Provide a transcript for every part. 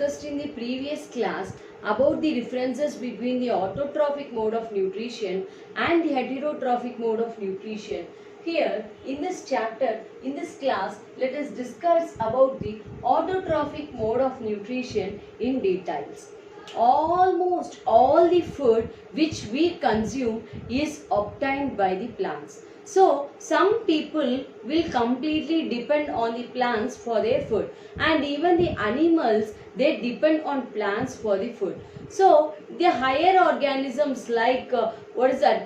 discussed in the previous class about the differences between the autotrophic mode of nutrition and the heterotrophic mode of nutrition. Here in this chapter, in this class, let us discuss about the autotrophic mode of nutrition in details. Almost all the food which we consume is obtained by the plants. So, some people will completely depend on the plants for their food, and even the animals, they depend on plants for the food. So, the higher organisms like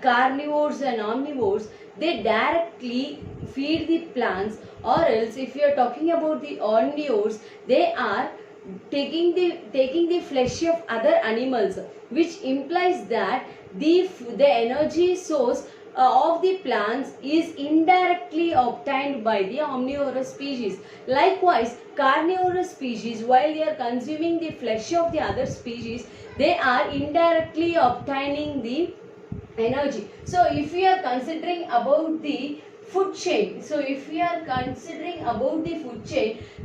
carnivores and omnivores, they directly feed the plants, or else if you are talking about the omnivores, they are taking the flesh of other animals, which implies that the energy source of the plants is indirectly obtained by the omnivorous species. Likewise, carnivorous species, while they are consuming the flesh of the other species, they are indirectly obtaining the energy. So if we are considering about the food chain,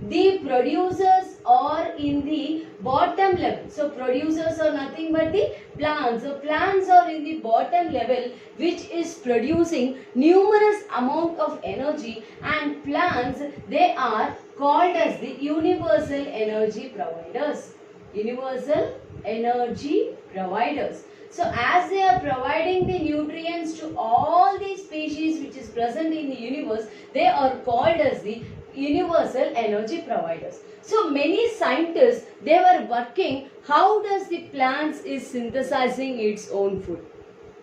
the producers are in the bottom level. So producers are nothing but the plants. So plants are in the bottom level, which is producing numerous amount of energy, and plants, they are called as the universal energy providers. Universal energy providers. So as they are providing the nutrients to all the species which is present in the universe, they are called as the universal energy providers. So many scientists, they were working how does the plants is synthesizing its own food.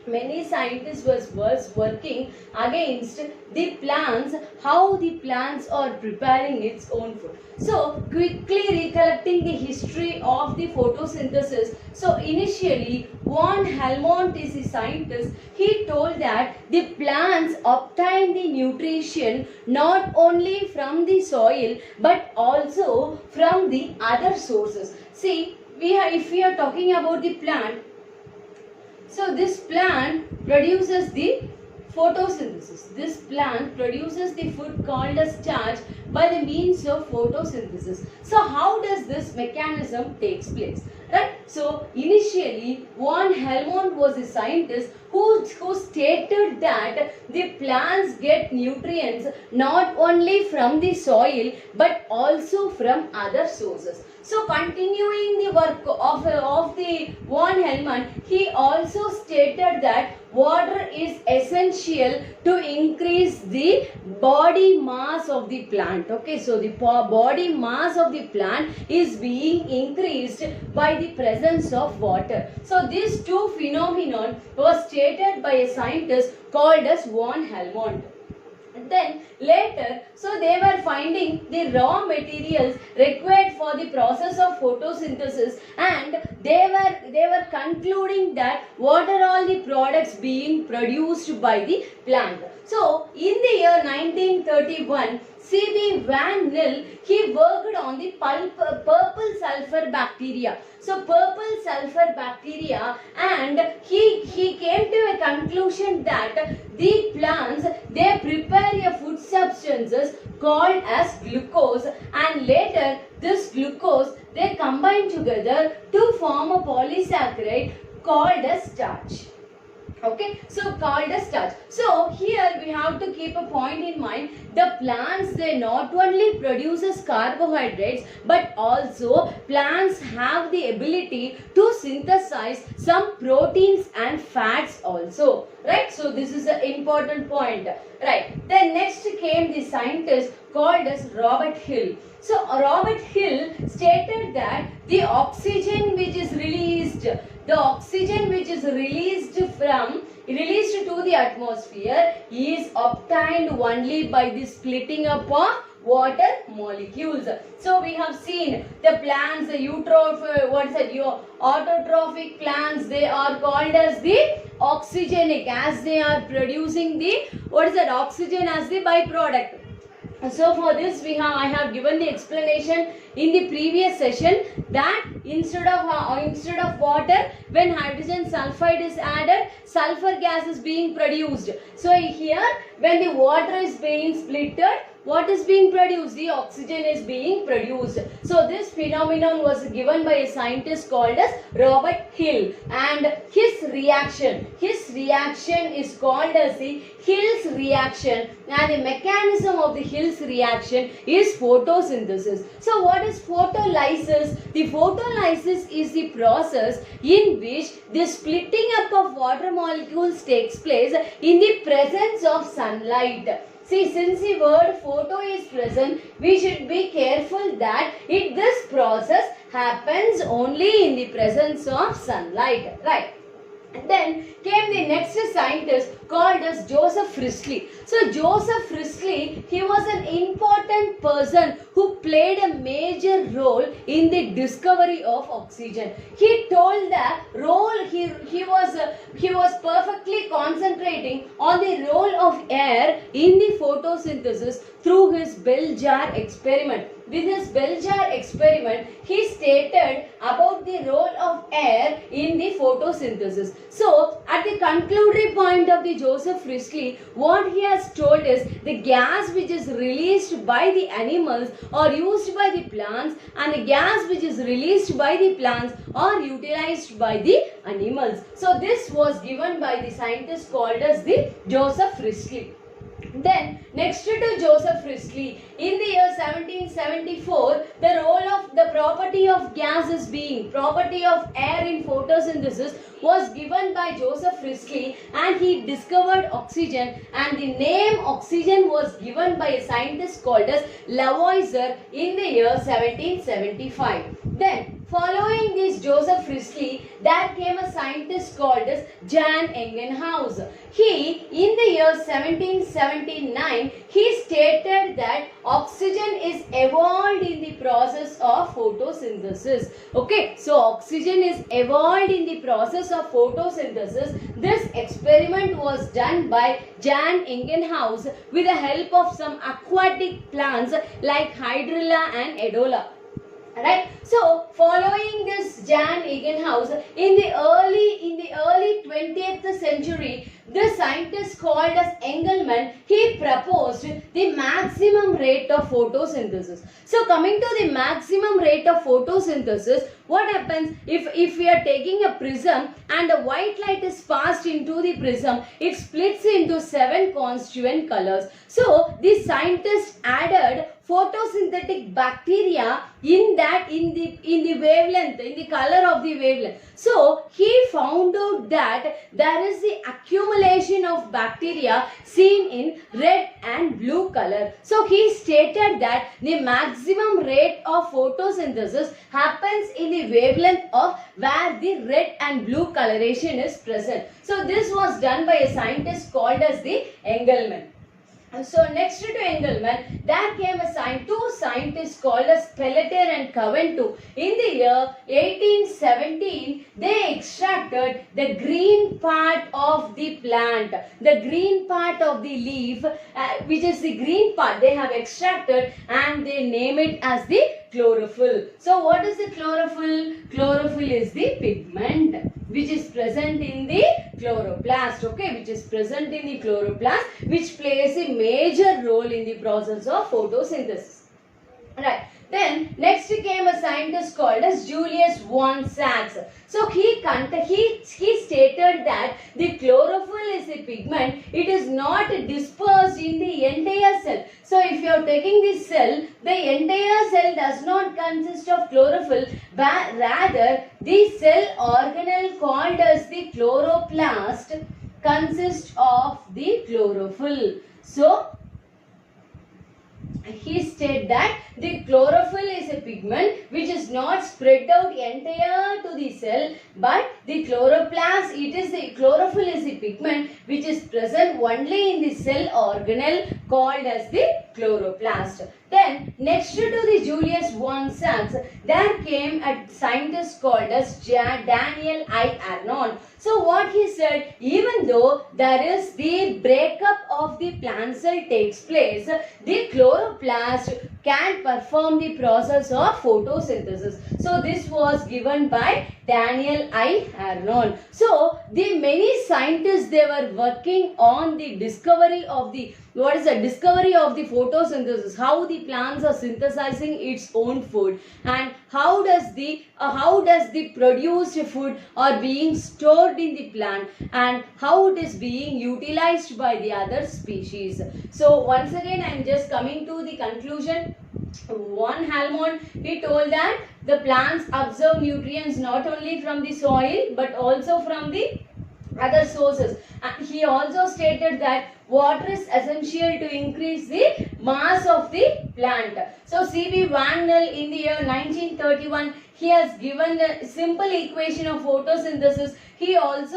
Many scientists was working against the plants, how the plants are preparing its own food. So quickly recollecting the history of the photosynthesis. So initially von Helmont is a scientist. He told that the plants obtain the nutrition not only from the soil but also from the other sources. See, if we are talking about the plant, so this plant produces the photosynthesis. This plant produces the food called as starch by the means of photosynthesis. So how does this mechanism takes place? Right? So initially von Helmont was a scientist who stated that the plants get nutrients not only from the soil but also from other sources. So continuing the work of the von Helmont, he also stated that water is essential to increase the body mass of the plant. Okay, so the body mass of the plant is being increased by the presence of water. So these two phenomenon was stated by a scientist called as von Helmont. Then later, so they were finding the raw materials required for the process of photosynthesis, and they were concluding that what are all the products being produced by the plant. So in the year 1931, C.B. Van Til, he worked on the purple sulfur bacteria. So purple sulfur bacteria, and he came to a conclusion that the plants, they prepare a food substances called as glucose, and later this glucose, they combine together to form a polysaccharide called as starch. Okay, so called as starch. So here we have to keep a point in mind. The plants, they not only produces carbohydrates but also plants have the ability to synthesize some proteins and fats also. Right, so this is an important point. Right, then next came the scientist called as Robert Hill. So Robert Hill stated that the oxygen which is released to the atmosphere is obtained only by the splitting up of water molecules. So we have seen the plants, the autotrophic plants, they are called as the oxygenic, as they are producing the oxygen as the byproduct. So for this I have given the explanation in the previous session that instead of water, when hydrogen sulfide is added, sulfur gas is being produced. So here when the water is being splitted, what is being produced? The oxygen is being produced. So this phenomenon was given by a scientist called as Robert Hill, and his reaction is called as the Hill's reaction, and the mechanism of the Hill's reaction is photosynthesis. So what is photolysis? The photolysis is the process in which the splitting up of water molecules takes place in the presence of sunlight. See, since the word photo is present, we should be careful that this process happens only in the presence of sunlight, right? And then came the next scientist called as Joseph Priestley. So Joseph Priestley, he was an important person who played a major role in the discovery of oxygen. He told the role, he was perfectly concentrating on the role of air in the photosynthesis through his bell jar experiment. With his bell jar experiment, he stated about the role of air in the photosynthesis. So, at the conclusory point of the Joseph Priestley, what he has told is the gas which is released by the animals or used by the plants, and the gas which is released by the plants or utilized by the animals. So, this was given by the scientist called as the Joseph Priestley. Then next to Joseph Priestley, in the year 1774, the role of the property of gases being property of air in photosynthesis was given by Joseph Priestley, and he discovered oxygen, and the name oxygen was given by a scientist called as Lavoisier in the year 1775. Then following this Joseph Priestley, there came a scientist called as Jan Ingenhousz. He, in the year 1779, he stated that oxygen is evolved in the process of photosynthesis. Okay, so oxygen is evolved in the process of photosynthesis. This experiment was done by Jan Ingenhousz with the help of some aquatic plants like Hydrilla and Edola. Right. So, following this Jan Ingenhousz, in the early 20th century, the scientist called as Engelmann, he proposed the maximum rate of photosynthesis. So, coming to the maximum rate of photosynthesis, what happens if we are taking a prism and the white light is passed into the prism, it splits into 7 constituent colors. So, the scientist added photosynthetic bacteria in the wavelength, in the color of the wavelength. So he found out that there is the accumulation of bacteria seen in red and blue color. So he stated that the maximum rate of photosynthesis happens in the wavelength of where the red and blue coloration is present. So this was done by a scientist called as the Engelmann. So next to Engelmann, there came two scientists called as Pelletier and Coventou. In the year 1817, they extracted the green part of the plant, the green part of the leaf, which is the green part they have extracted, and they name it as the chlorophyll. So what is the chlorophyll? Chlorophyll is the pigment which is present in the chloroplast, okay, which is present in the chloroplast, which plays a major role in the process of photosynthesis. Right. Then next came a scientist called as Julius von Sachs. So he stated that the chlorophyll is a pigment. It is not dispersed in the entire cell. So if you are taking this cell, the entire cell does not consist of chlorophyll, but rather the cell organelle called as the chloroplast consists of the chlorophyll. So he stated that the chlorophyll is a pigment which is not spread out entire to the cell, but the chloroplast, the chlorophyll is a pigment which is present only in the cell organelle called as the chloroplast. Then next to the Julius von Sachs, there came a scientist called as Daniel I. Arnold. So what he said, even though there is the breakup of the plant cell takes place, the chloroplast can perform the process of photosynthesis. So this was given by Daniel I. Arnold. So the many scientists, they were working on the discovery of the discovery of the photosynthesis, how the plants are synthesizing its own food, and how does the produced food are being stored in the plant, and how it is being utilized by the other species. So once again I am just coming to the conclusion. Von Helmont, he told that the plants absorb nutrients not only from the soil but also from the other sources. He also stated that water is essential to increase the mass of the plant. So C.B. Van Nel in the year 1931, he has given the simple equation of photosynthesis. He is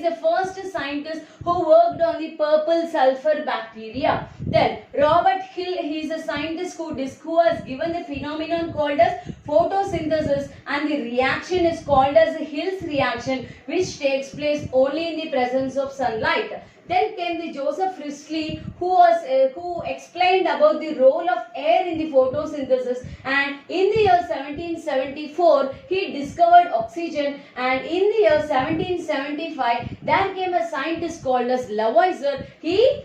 the first scientist who worked on the purple sulfur bacteria. Then Robert Hill, he is a scientist who has given the phenomenon called as photosynthesis, and the reaction is called as a Hill's reaction, which takes place only in the presence of sunlight. Then came the Joseph Priestley, who explained about the role of air in the photosynthesis, and in the year 1774 he discovered oxygen, and in the year 1775 there came a scientist called as Lavoisier. He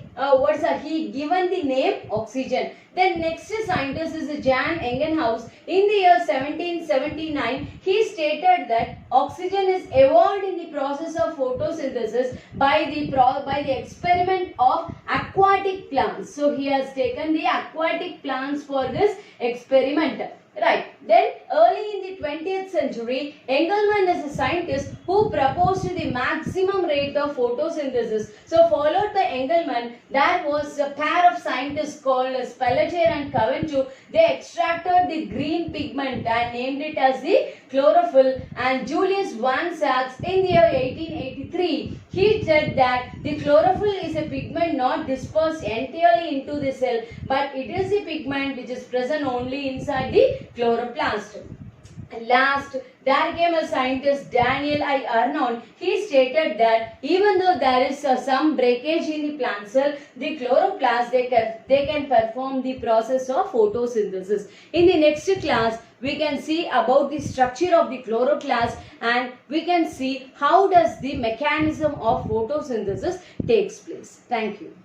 given the name oxygen. Then next scientist is Jan Ingenhousz. In the year 1779, he stated that oxygen is evolved in the process of photosynthesis by the experiment of aquatic plants. So he has taken the aquatic plants for this experiment. Right. Then early in the 20th century, Engelmann is a scientist who proposed the maximum rate of photosynthesis. So followed by Engelmann, there was a pair of scientists called Pelletier and Cavendish. They extracted the green pigment and named it as the chlorophyll. And Julius Van Sachs in the year 1883, he said that the chlorophyll is a pigment not dispersed entirely into the cell, but it is a pigment which is present only inside the chloroplast. Last, there came a scientist, Daniel I. Arnold. He stated that even though there is some breakage in the plant cell, the chloroplast, they can perform the process of photosynthesis. In the next class, we can see about the structure of the chloroplast, and we can see how does the mechanism of photosynthesis takes place. Thank you.